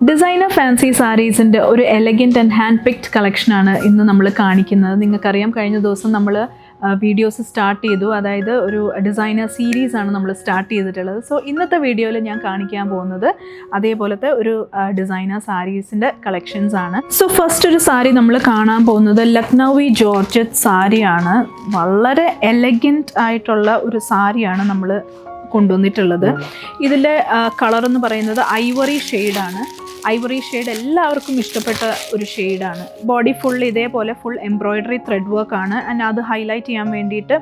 Designer fancy സാരീസിൻ്റെ ഒരു elegant and hand picked കളക്ഷനാണ് ഇന്ന് നമ്മൾ കാണിക്കുന്നത്. നിങ്ങൾക്കറിയാം, കഴിഞ്ഞ ദിവസം നമ്മൾ വീഡിയോസ് സ്റ്റാർട്ട് ചെയ്തു. അതായത് ഒരു ഡിസൈനർ സീരീസാണ് നമ്മൾ സ്റ്റാർട്ട് ചെയ്തിട്ടുള്ളത്. സോ ഇന്നത്തെ വീഡിയോയിൽ ഞാൻ കാണിക്കാൻ പോകുന്നത് അതേപോലത്തെ ഒരു ഡിസൈനർ സാരീസിൻ്റെ കളക്ഷൻസ് ആണ്. സോ ഫസ്റ്റ് ഒരു സാരി നമ്മൾ കാണാൻ പോകുന്നത് ലക്നൗവി ജോർജറ്റ് സാരിയാണ്. വളരെ എലഗൻറ്റ് ആയിട്ടുള്ള ഒരു സാരിയാണ് നമ്മൾ കൊണ്ടുവന്നിട്ടുള്ളത്. ഇതിൻ്റെ കളർ എന്ന് പറയുന്നത് ഐവറി ഷെയ്ഡാണ്. ഐവറി ഷെയ്ഡ് എല്ലാവർക്കും ഇഷ്ടപ്പെട്ട ഒരു ഷെയ്ഡാണ്. ബോഡി ഫുൾ ഇതേപോലെ ഫുൾ എംബ്രോയ്ഡറി ത്രെഡ് വർക്കാണ്. ആൻഡ് അത് ഹൈലൈറ്റ് ചെയ്യാൻ വേണ്ടിയിട്ട്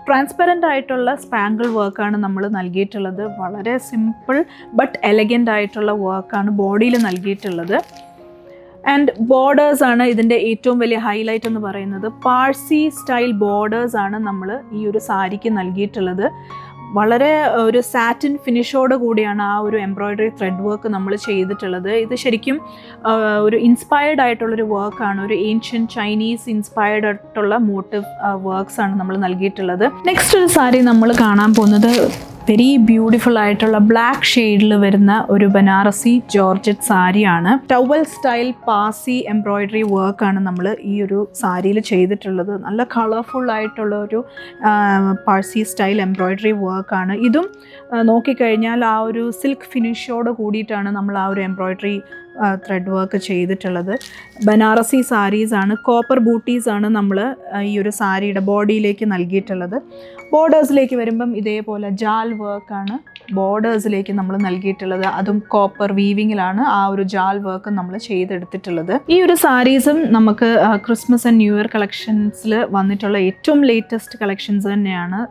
ട്രാൻസ്പെറൻ്റ് ആയിട്ടുള്ള സ്പാങ്കിൾ വർക്കാണ് നമ്മൾ നൽകിയിട്ടുള്ളത്. വളരെ സിമ്പിൾ ബട്ട് എലഗൻ്റ് ആയിട്ടുള്ള വർക്കാണ് ബോഡിയിൽ നൽകിയിട്ടുള്ളത്. ആൻഡ് ബോർഡേഴ്സാണ് ഇതിൻ്റെ ഏറ്റവും വലിയ ഹൈലൈറ്റ് എന്ന് പറയുന്നത്. പാഴ്സി സ്റ്റൈൽ ബോർഡേഴ്സാണ് നമ്മൾ ഈ ഒരു സാരിക്ക് നൽകിയിട്ടുള്ളത്. വളരെ ഒരു സാറ്റിൻ ഫിനിഷോട് കൂടിയാണ് ആ ഒരു എംബ്രോയ്ഡറി ത്രെഡ് വർക്ക് നമ്മൾ ചെയ്തിട്ടുള്ളത്. ഇത് ശരിക്കും ഒരു ഇൻസ്പയർഡ് ആയിട്ടുള്ളൊരു വർക്കാണ്. ഒരു ഏൻഷ്യൻ ചൈനീസ് ഇൻസ്പയർഡ് ആയിട്ടുള്ള മോട്ടീവ് വർക്ക്സ് ആണ് നമ്മൾ നൽകിയിട്ടുള്ളത്. നെക്സ്റ്റ് ഒരു സാരി നമ്മൾ കാണാൻ പോകുന്നത് വെരി ബ്യൂട്ടിഫുൾ ആയിട്ടുള്ള ബ്ലാക്ക് ഷെയ്ഡിൽ വരുന്ന ഒരു ബനാറസി ജോർജറ്റ് സാരിയാണ്. ടവൽ സ്റ്റൈൽ പാസി എംബ്രോയ്ഡറി വർക്കാണ് നമ്മൾ ഈ ഒരു സാരിയിൽ ചെയ്തിട്ടുള്ളത്. നല്ല കളർഫുൾ ആയിട്ടുള്ള ഒരു പാഴ്സി സ്റ്റൈൽ എംബ്രോയ്ഡറി വർക്കാണ്. ഇതും നോക്കിക്കഴിഞ്ഞാൽ ആ ഒരു സിൽക്ക് ഫിനിഷോട് കൂടിയിട്ടാണ് നമ്മൾ ആ ഒരു എംബ്രോയ്ഡറി ത്രെഡ് വർക്ക് ചെയ്തിട്ടുള്ളത്. ബനാറസി സാരീസാണ്. കോപ്പർ ബൂട്ടീസാണ് നമ്മൾ ഈ ഒരു സാരിയുടെ ബോഡിയിലേക്ക് നൽകിയിട്ടുള്ളത്. ബോർഡേഴ്സിലേക്ക് വരുമ്പം ഇതേപോലെ ജാൽ വർക്കാണ് ബോർഡേഴ്സിലേക്ക് നമ്മൾ നൽകിയിട്ടുള്ളത്. അതും കോപ്പർ വീവിങ്ങിലാണ് ആ ഒരു ജാൽ വർക്ക് നമ്മൾ ചെയ്തെടുത്തിട്ടുള്ളത്. ഈ ഒരു സാരീസും നമുക്ക് ക്രിസ്മസ് ആൻഡ് ന്യൂ ഇയർ കളക്ഷൻസിൽ വന്നിട്ടുള്ള ഏറ്റവും ലേറ്റസ്റ്റ് കളക്ഷൻസ് തന്നെയാണ്.